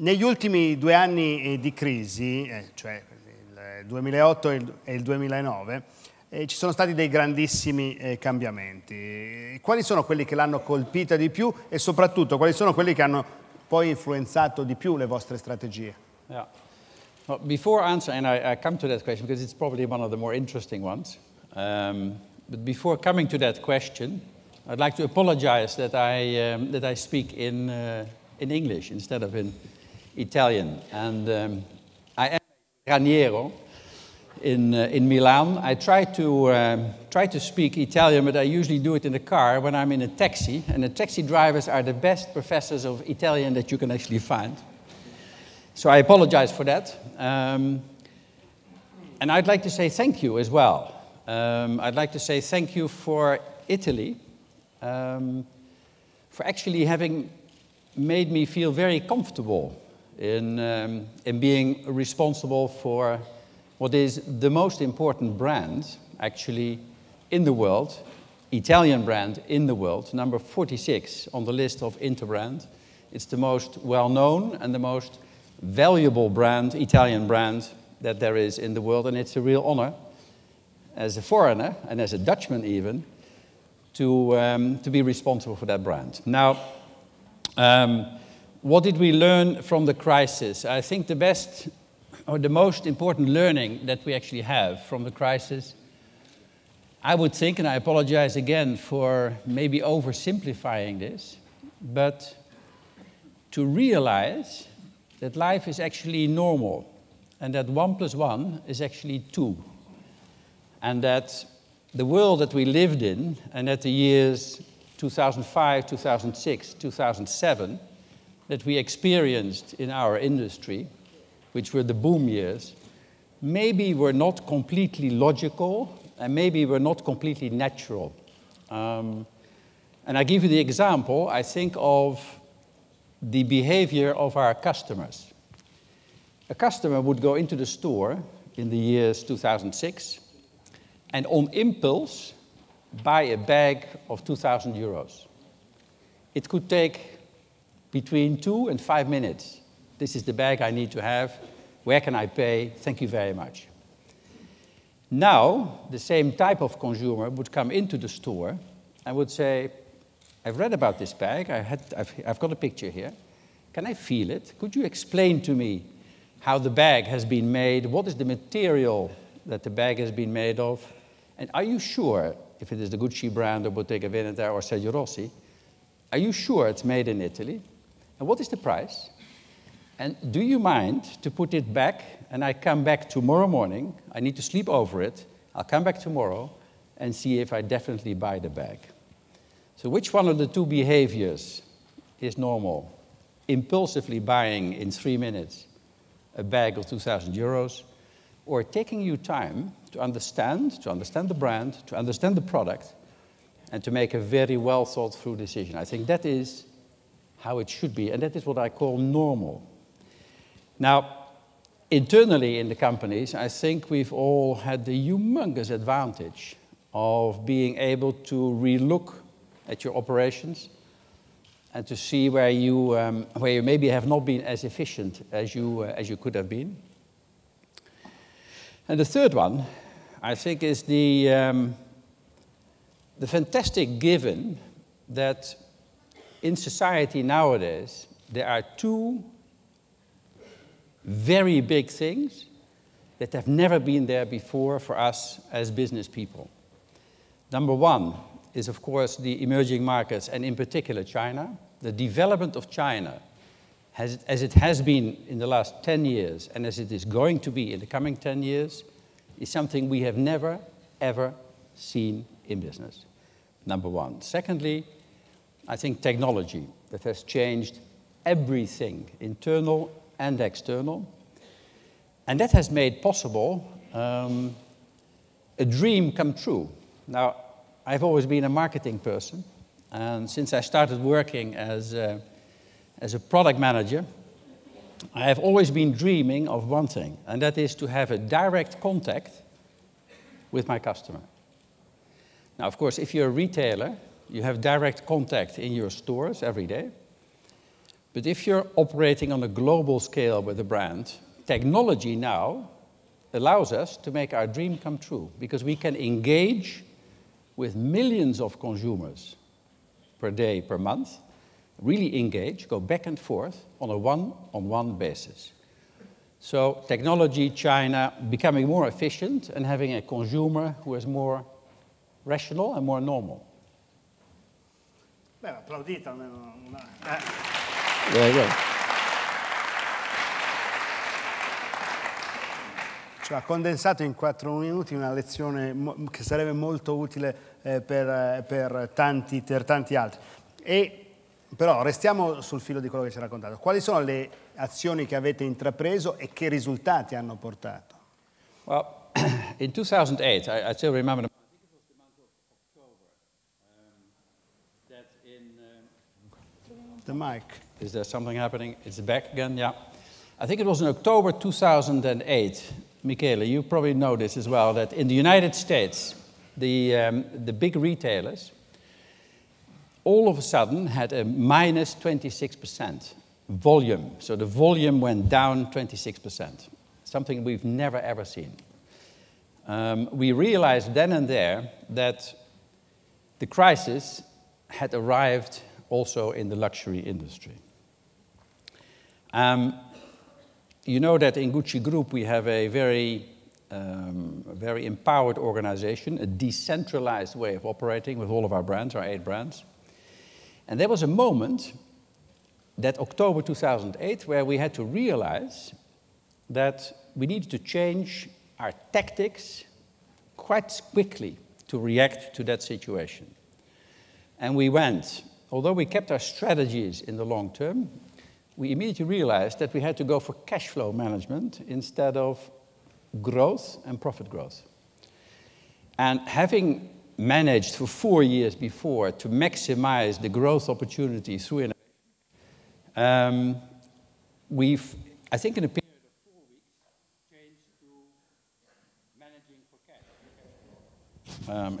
Negli ultimi 2 anni di crisi, cioè il 2008 e il 2009, ci sono stati dei grandissimi cambiamenti. Quali sono quelli che l'hanno colpita di più e soprattutto quali sono quelli che hanno poi influenzato di più le vostre strategie? Yeah. Well, before answering, and I come to that question because it's probably one of the more interesting ones. But before coming to that question, I'd like to apologize that I speak in English instead of in Italian. And I am straniero in Milan. I try to speak Italian, but I usually do it in the car when I'm in a taxi. And the taxi drivers are the best professors of Italian that you can actually find. So I apologize for that. And I'd like to say thank you as well. I'd like to say thank you for Italy, for actually having made me feel very comfortable in being responsible for what is the most important brand, actually, in the world, Italian brand in the world, number 46 on the list of Interbrand. It's the most well-known and the most valuable brand, Italian brand, that there is in the world, and it's a real honor as a foreigner, and as a Dutchman even, to be responsible for that brand. Now, what did we learn from the crisis? I think the best, or the most important learning that we actually have from the crisis, I would think, and I apologize again for maybe oversimplifying this, but to realize that life is actually normal, and that 1 + 1 is actually 2. And that the world that we lived in, and that the years 2005, 2006, 2007, that we experienced in our industry, which were the boom years, maybe were not completely logical, and maybe were not completely natural. And I give you the example, I think, of the behavior of our customers. A customer would go into the store in the years 2006 and on impulse buy a bag of 2,000 euros. It could take between 2 and 5 minutes. This is the bag I need to have. Where can I pay? Thank you very much. Now, the same type of consumer would come into the store and would say, I've read about this bag, I've got a picture here. Can I feel it? Could you explain to me how the bag has been made? What is the material that the bag has been made of? And are you sure, if it is the Gucci brand or Bottega Veneta or Sergio Rossi, are you sure it's made in Italy? And what is the price? And do you mind to put it back, and I come back tomorrow morning, I need to sleep over it, I'll come back tomorrow and see if I definitely buy the bag. So which one of the two behaviors is normal? Impulsively buying in 3 minutes a bag of 2,000 euros, or taking you time to understand the brand, to understand the product, and to make a very well thought through decision. I think that is how it should be, and that is what I call normal. Now, internally in the companies, I think we've all had the humongous advantage of being able to relook at your operations and to see where you maybe have not been as efficient as you could have been. And the third one, I think, is the fantastic given that in society nowadays there are two very big things that have never been there before for us as business people. Number one is, of course, the emerging markets, and in particular China. The development of China, as it has been in the last 10 years, and as it is going to be in the coming 10 years, is something we have never, ever seen in business. Number one. Secondly, I think technology that has changed everything, internal and external. And that has made possible a dream come true. Now, I've always been a marketing person, and since I started working as a product manager, I have always been dreaming of one thing, and that is to have a direct contact with my customer. Now, of course, if you're a retailer, you have direct contact in your stores every day. But if you're operating on a global scale with a brand, technology now allows us to make our dream come true, because we can engage with millions of consumers per day, per month, really engage, go back and forth on a one-on-one basis. So technology, China, becoming more efficient and having a consumer who is more rational and more normal. Beh, applaudite almeno una... There you go. Cioè, ha condensato in 4 minuti una lezione che sarebbe molto utile per tanti altri. Però restiamo sul filo di quello che ci ha raccontato. Quali sono le azioni che avete intrapreso e che risultati hanno portato? Well, in 2008, I still remember, I think it was the month of October, that in... The mic. Is there something happening? It's back again, yeah. I think it was in October 2008, Michele, you probably know this as well, that in the United States, the big retailers all of a sudden had a minus 26% volume. So the volume went down 26%, something we've never ever seen. We realized then and there that the crisis had arrived also in the luxury industry. You know that in Gucci Group we have a very empowered organization, a decentralized way of operating with all of our brands, our 8 brands. And there was a moment, that October 2008, where we had to realize that we needed to change our tactics quite quickly to react to that situation. And we went, although we kept our strategies in the long term, we immediately realized that we had to go for cash flow management instead of growth and profit growth. And having managed for 4 years before to maximize the growth opportunity through innovation, we've, I think in a period of 4 weeks, changed to managing for cash.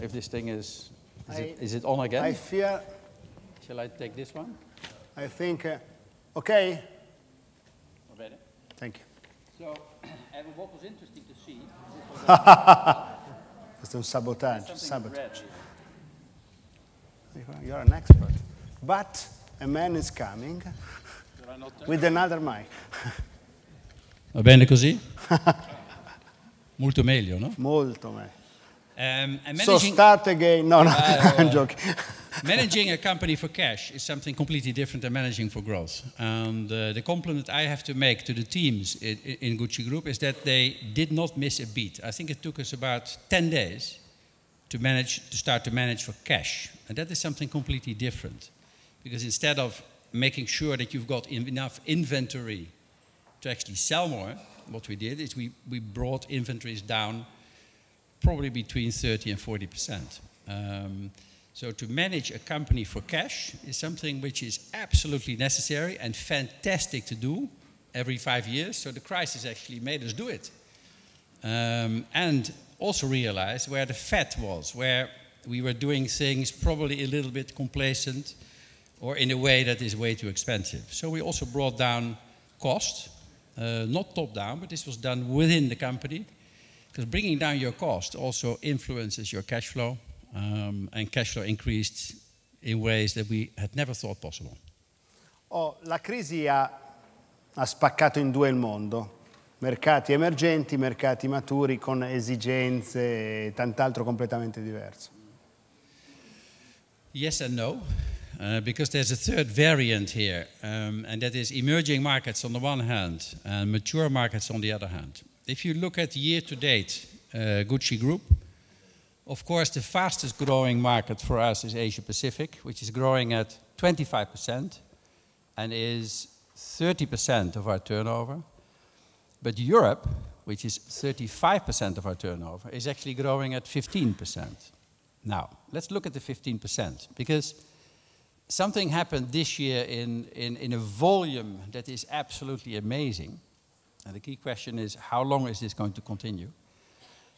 If this thing is it on again? I fear... Shall I take this one? I think... okay? Ready? Thank you. So, and what was interesting to see... Questo è un sabotaggio. Red. You're an expert. But a man is coming with another mic. Va bene così? Molto meglio, no? Molto meglio. And so start again. No, I'm joking. Managing a company for cash is something completely different than managing for growth. And the compliment I have to make to the teams in Gucci Group is that they did not miss a beat. I think it took us about 10 days to start to manage for cash. And that is something completely different. Because instead of making sure that you've got enough inventory to actually sell more, what we did is we brought inventories down probably between 30 and 40%. So to manage a company for cash is something which is absolutely necessary and fantastic to do every 5 years. So the crisis actually made us do it. And also realize where the fat was, where we were doing things probably a little bit complacent or in a way that is way too expensive. So we also brought down costs, not top down, but this was done within the company. Because bringing down your cost also influences your cash flow. And cash flow increased in ways that we had never thought possible. La crisi ha spaccato in 2 il mondo. Mercati emergenti, mercati maturi con esigenze e tant'altro completamente diverso. Yes and no, because there's a third variant here, and that is emerging markets on the one hand and mature markets on the other hand. If you look at year-to-date Gucci Group, of course, the fastest growing market for us is Asia Pacific, which is growing at 25% and is 30% of our turnover. But Europe, which is 35% of our turnover, is actually growing at 15%. Now, let's look at the 15%, because something happened this year in a volume that is absolutely amazing. And the key question is, how long is this going to continue?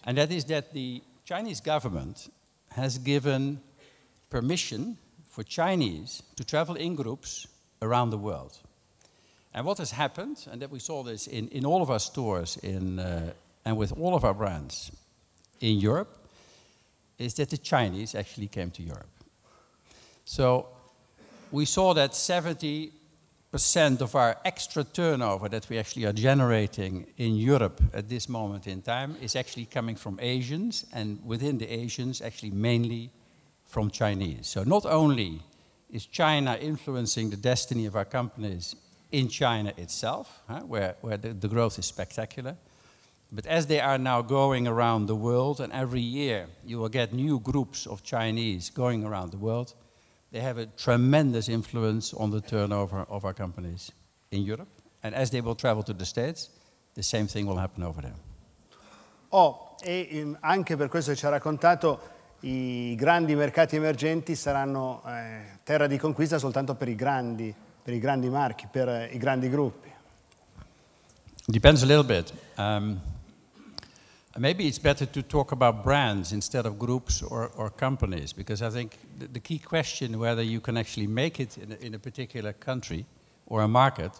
And that is that the Chinese government has given permission for Chinese to travel in groups around the world. And what has happened, and that we saw this in all of our stores and with all of our brands in Europe, is that the Chinese actually came to Europe. So we saw that 70% of our extra turnover that we actually are generating in Europe at this moment in time is actually coming from Asians, and within the Asians, actually mainly from Chinese. So not only is China influencing the destiny of our companies in China itself, where the growth is spectacular, but as they are now going around the world, and every year you will get new groups of Chinese going around the world, they have a tremendous influence on the turnover of our companies in Europe. And as they will travel to the States, the same thing will happen over there. Anche per questo che ci ha raccontato, i grandi mercati emergenti saranno terra di conquista soltanto per i grandi marchi, per i grandi gruppi. Depends a little bit. Maybe it's better to talk about brands instead of groups or companies, because I think the key question whether you can actually make it in a particular country or a market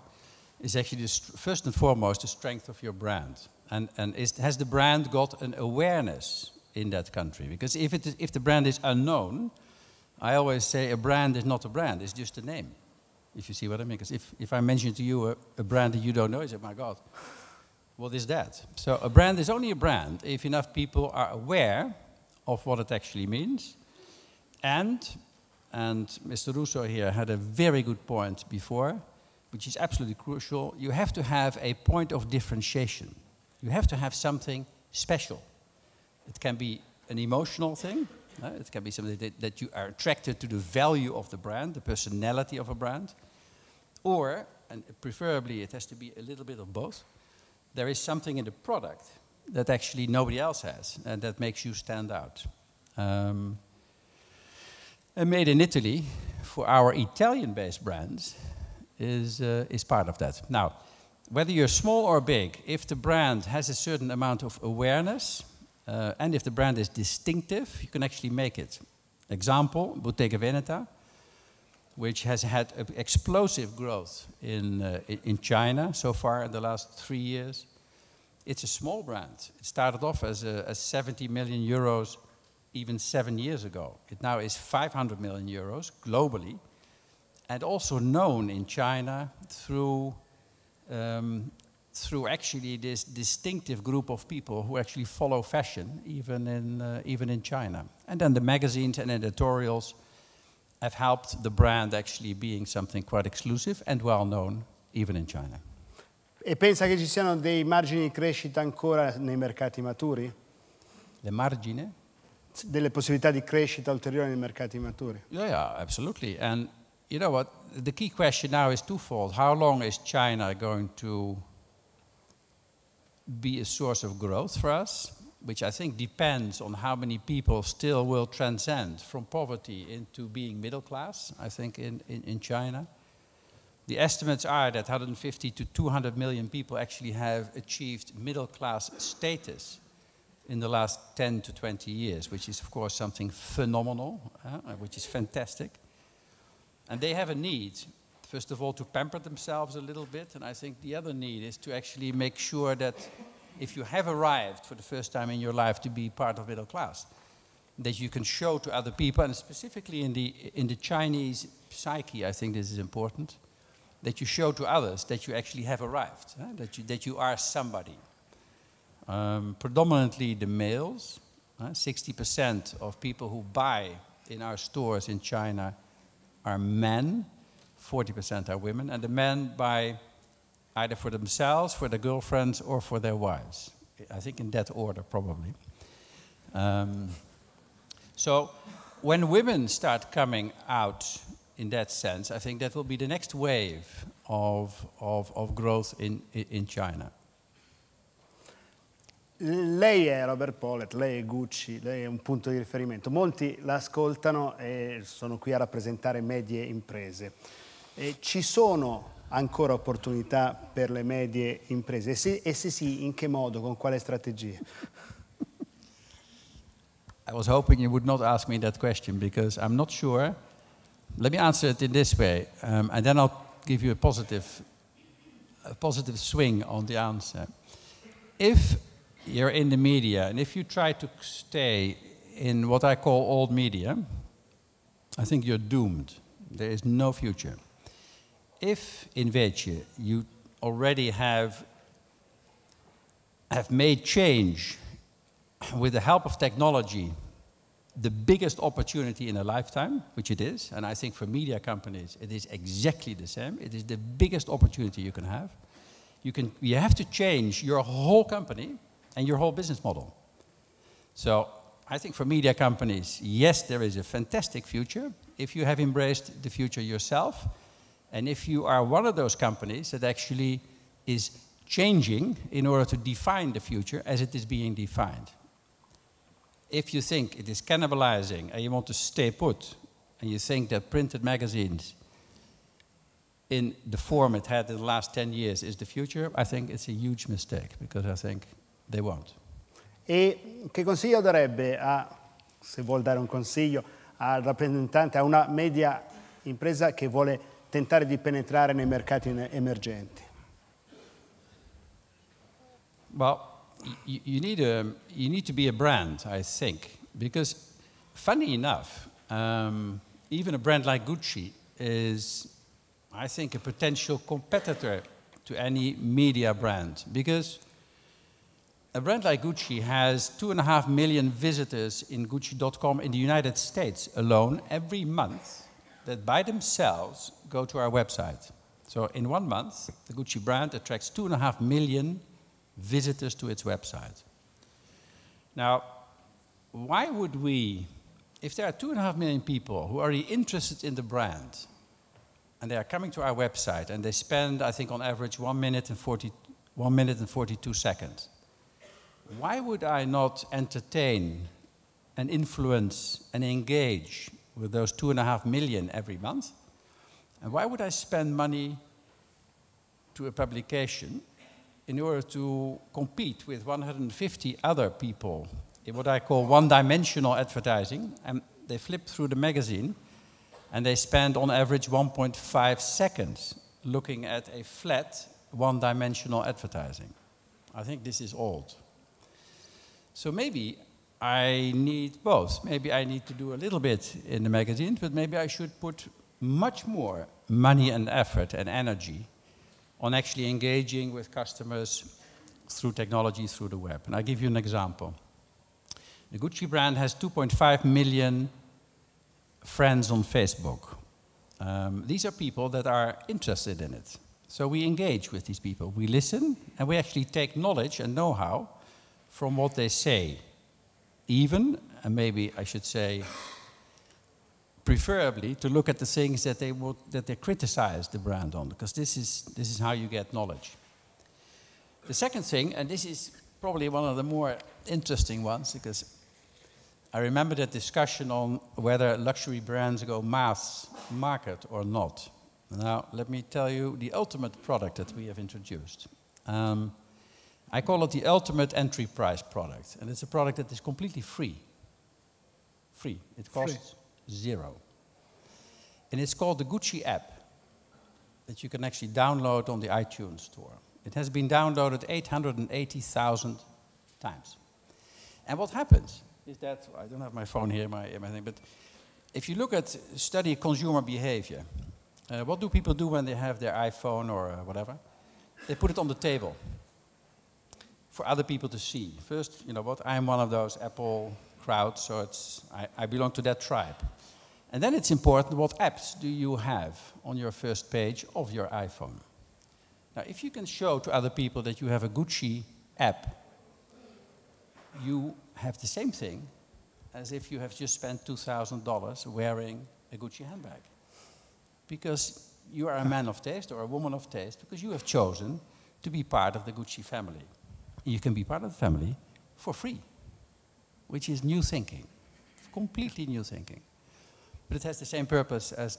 is actually first and foremost the strength of your brand. And has the brand got an awareness in that country? Because if the brand is unknown, I always say a brand is not a brand, it's just a name. If you see what I mean. Because if I mention to you a brand that you don't know, you say, my God, what is that? So a brand is only a brand if enough people are aware of what it actually means. And Mr. Russo here had a very good point before, which is absolutely crucial. You have to have a point of differentiation. You have to have something special. It can be an emotional thing. It can be something that you are attracted to the value of the brand, the personality of a brand. Or, and preferably it has to be a little bit of both, there is something in the product that actually nobody else has and that makes you stand out. And made in Italy, for our Italian-based brands, is part of that. Now, whether you're small or big, if the brand has a certain amount of awareness, and if the brand is distinctive, you can actually make it. Example, Bottega Veneta, which has had explosive growth in China so far in the last 3 years. It's a small brand. It started off as 70 million euros even 7 years ago. It now is 500 million euros globally, and also known in China through actually this distinctive group of people who actually follow fashion, even in China. And then the magazines and editorials have helped the brand actually being something quite exclusive and well known, even in China. E pensa che ci siano dei margini di crescita ancora nei mercati maturi? Le margine? Delle possibilità di crescita ulteriori nei mercati maturi? Yeah, absolutely. And you know what? The key question now is twofold. How long is China going to be a source of growth for us? Which I think depends on how many people still will transcend from poverty into being middle class, I think, in China. The estimates are that 150 to 200 million people actually have achieved middle class status in the last 10 to 20 years, which is, of course, something phenomenal, which is fantastic. And they have a need, first of all, to pamper themselves a little bit, and I think the other need is to actually make sure that if you have arrived for the first time in your life to be part of middle class, that you can show to other people, and specifically in the Chinese psyche, I think this is important, that you show to others that you actually have arrived, that you are somebody. Predominantly the males, 60% of people who buy in our stores in China are men, 40% are women, and the men buy either for themselves, for their girlfriends, or for their wives. I think in that order, probably. So when women start coming out in that sense, I think that will be the next wave of growth in China. Lei è Robert Polet, lei è Gucci, lei è un punto di riferimento. Molti l'ascoltano e sono qui a rappresentare medie imprese. Ci sono ancora opportunità per le medie imprese? E se sì, in che modo, con quale strategie? I was hoping you would not ask me that question because I'm not sure. Let me answer it in this way, and then I'll give you a positive a positive swing on the answer. If you're in the media, and if you try to stay in what I call old media, I think you're doomed. There is no future. If, invece, you already have made change with the help of technology, the biggest opportunity in a lifetime, which it is, and I think for media companies it is exactly the same. It is the biggest opportunity you can have. You have to change your whole company and your whole business model. So I think for media companies, yes, there is a fantastic future if you have embraced the future yourself, and if you are one of those companies that actually is changing in order to define the future as it is being defined. If you think it is cannibalizing and you want to stay put, and you think that printed magazines in the form it had in the last 10 years is the future, I think it's a huge mistake, because I think they won't. E che consiglio darebbe, se vuol dare un consiglio, al rappresentante, a una media impresa che vuole tentare di penetrare nei mercati emergenti? Well, you need to be a brand, I think, because funny enough, even a brand like Gucci is, I think, a potential competitor to any media brand, because a brand like Gucci has 2.5 million visitors in Gucci.com in the United States alone every month that by themselves go to our website. So in 1 month, the Gucci brand attracts 2.5 million visitors to its website. Now, why would we, if there are 2.5 million people who are already interested in the brand, and they are coming to our website and they spend, I think on average, 1 minute and 42 seconds, why would I not entertain and influence and engage with those 2.5 million every month? And why would I spend money to a publication in order to compete with 150 other people in what I call one-dimensional advertising? And they flip through the magazine and they spend on average 1.5 seconds looking at a flat one-dimensional advertising. I think this is old. So maybe I need both. Maybe I need to do a little bit in the magazines, but maybe I should put much more money and effort and energy on actually engaging with customers through technology, through the web. And I'll give you an example. The Gucci brand has 2.5 million friends on Facebook. These are people that are interested in it. So we engage with these people. We listen, and we actually take knowledge and know-how from what they say. Even, and maybe I should say, preferably to look at the things that they criticize the brand on, because this is how you get knowledge. The second thing, and this is probably one of the more interesting ones, because I remember that discussion on whether luxury brands go mass market or not. Now, let me tell you the ultimate product that we have introduced. I call it the ultimate entry price product, and it's a product that is completely free. Free. It costs zero. And it's called the Gucci app, that you can actually download on the iTunes store. It has been downloaded 880,000 times. And what happens is that, I don't have my phone here, my thing, but if you look at, study consumer behavior, what do people do when they have their iPhone or whatever? They put it on the table for other people to see. First, you know what, I'm one of those Apple crowd, so I belong to that tribe. And then it's important, what apps do you have on your first page of your iPhone? Now, if you can show to other people that you have a Gucci app, you have the same thing as if you have just spent $2,000 wearing a Gucci handbag. Because you are a man of taste or a woman of taste, because you have chosen to be part of the Gucci family. You can be part of the family for free, which is new thinking, completely new thinking. But it has the same purpose as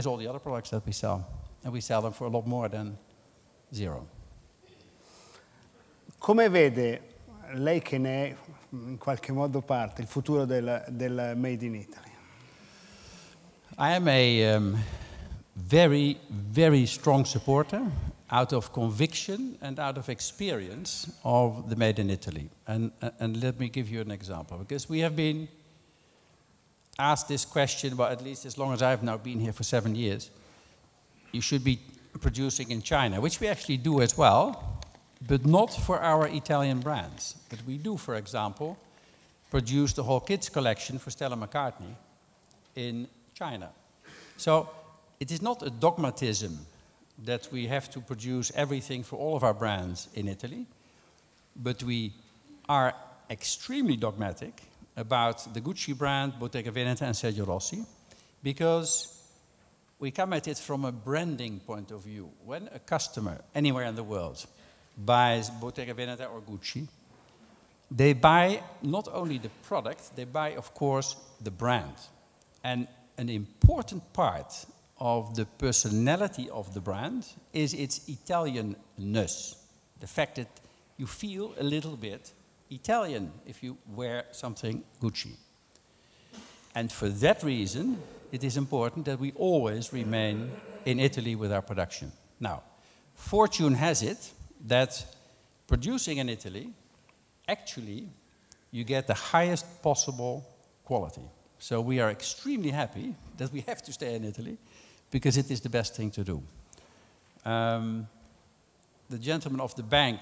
all the other products that we sell, and we sell them for a lot more than zero. Come vede lei, che ne è in qualche modo parte, il futuro del Made in Italy? I am a very, very strong supporter. out of conviction and out of experience of the Made in Italy. And let me give you an example, because we have been asked this question, well, at least as long as I've now been here for 7 years, you should be producing in China, which we actually do as well, but not for our Italian brands. But we do, for example, produce the whole kids collection for Stella McCartney in China. So it is not a dogmatism that we have to produce everything for all of our brands in Italy, but we are extremely dogmatic about the Gucci brand, Bottega Veneta and Sergio Rossi, because we come at it from a branding point of view. When a customer anywhere in the world buys Bottega Veneta or Gucci, they buy not only the product, they buy, of course, the brand. And an important part of the personality of the brand is its Italian-ness. The fact that you feel a little bit Italian if you wear something Gucci. And for that reason, it is important that we always remain in Italy with our production. Now, fortune has it that producing in Italy, actually, you get the highest possible quality. So we are extremely happy that we have to stay in Italy, because it is the best thing to do. The gentleman of the bank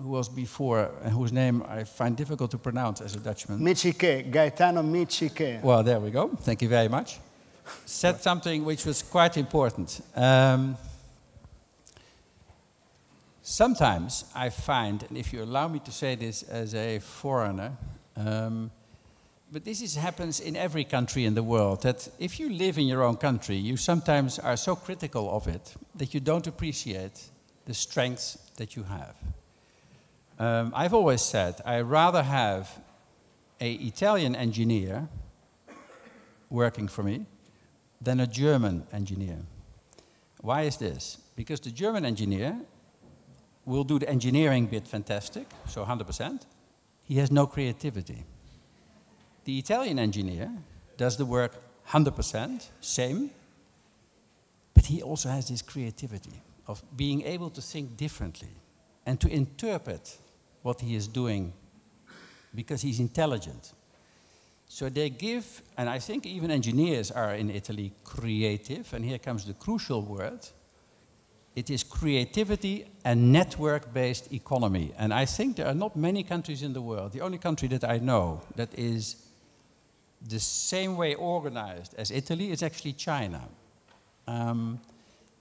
who was before, and whose name I find difficult to pronounce as a Dutchman. Michiché, Gaetano Michiché. Well, there we go. Thank you very much. Said something which was quite important. Sometimes I find, and if you allow me to say this as a foreigner, but this happens in every country in the world, that if you live in your own country, you sometimes are so critical of it that you don't appreciate the strengths that you have. I've always said I'd rather have an Italian engineer working for me than a German engineer. Why is this? Because the German engineer will do the engineering bit fantastic, so 100%. He has no creativity. The Italian engineer does the work 100%, same, but he also has this creativity of being able to think differently and to interpret what he is doing because he's intelligent. So they give, and I think even engineers are in Italy creative, and here comes the crucial word. It is creativity and network-based economy. And I think there are not many countries in the world. The only country that I know that is the same way organized as Italy is actually China.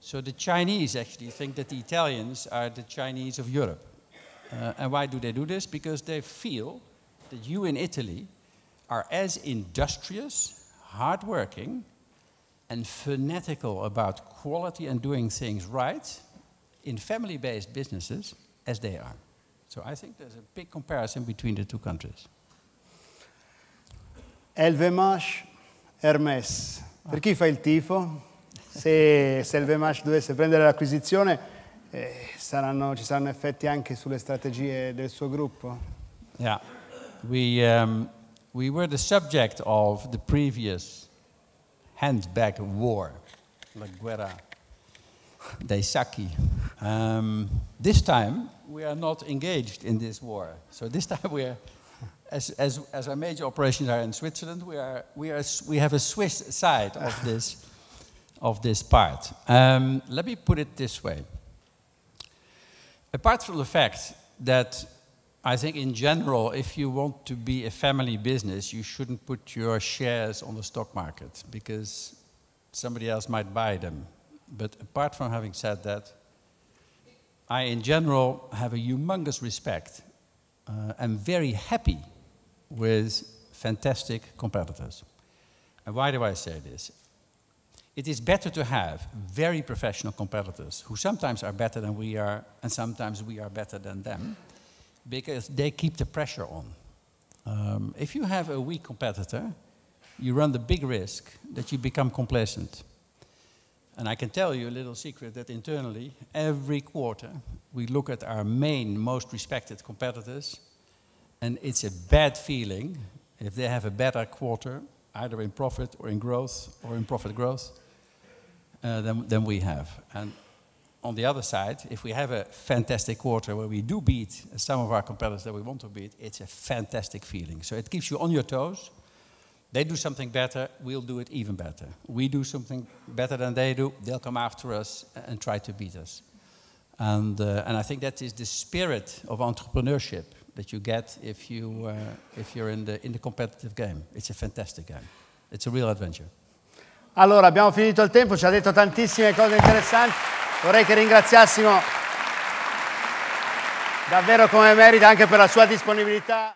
So the Chinese actually think that the Italians are the Chinese of Europe. And why do they do this? Because they feel that you in Italy are as industrious, hardworking, and fanatical about quality and doing things right in family-based businesses as they are. So I think there's a big comparison between the two countries. LVMH, Hermès. Per chi fa il tifo? Se LVMH dovesse prendere l'acquisizione, ci saranno effetti anche sulle strategie del suo gruppo? Yeah, we were the subject of the previous handbag war, la guerra dei sacchi. This time we are not engaged in this war. So this time we are, as our major operations are in Switzerland, we have a Swiss side of this part. Let me put it this way. Apart from the fact that I think in general, if you want to be a family business, you shouldn't put your shares on the stock market because somebody else might buy them. But apart from having said that, I in general have a humongous respect and very happy with fantastic competitors. And why do I say this? It is better to have very professional competitors who sometimes are better than we are and sometimes we are better than them, because they keep the pressure on. If you have a weak competitor, you run the big risk that you become complacent. And I can tell you a little secret that internally, every quarter, we look at our main, most respected competitors, and it's a bad feeling if they have a better quarter, either in profit or in growth or in profit growth, than we have. And on the other side, if we have a fantastic quarter where we do beat some of our competitors that we want to beat, it's a fantastic feeling. So it keeps you on your toes. They do something better, we'll do it even better. We do something better than they do, they'll come after us and try to beat us. And I think that is the spirit of entrepreneurship that you get if you're in the competitive game. It's a fantastic game. It's a real adventure. Allora, abbiamo finito il tempo, ci ha detto tantissime cose interessanti. Vorrei che ringraziassimo davvero come merita anche per la sua disponibilità.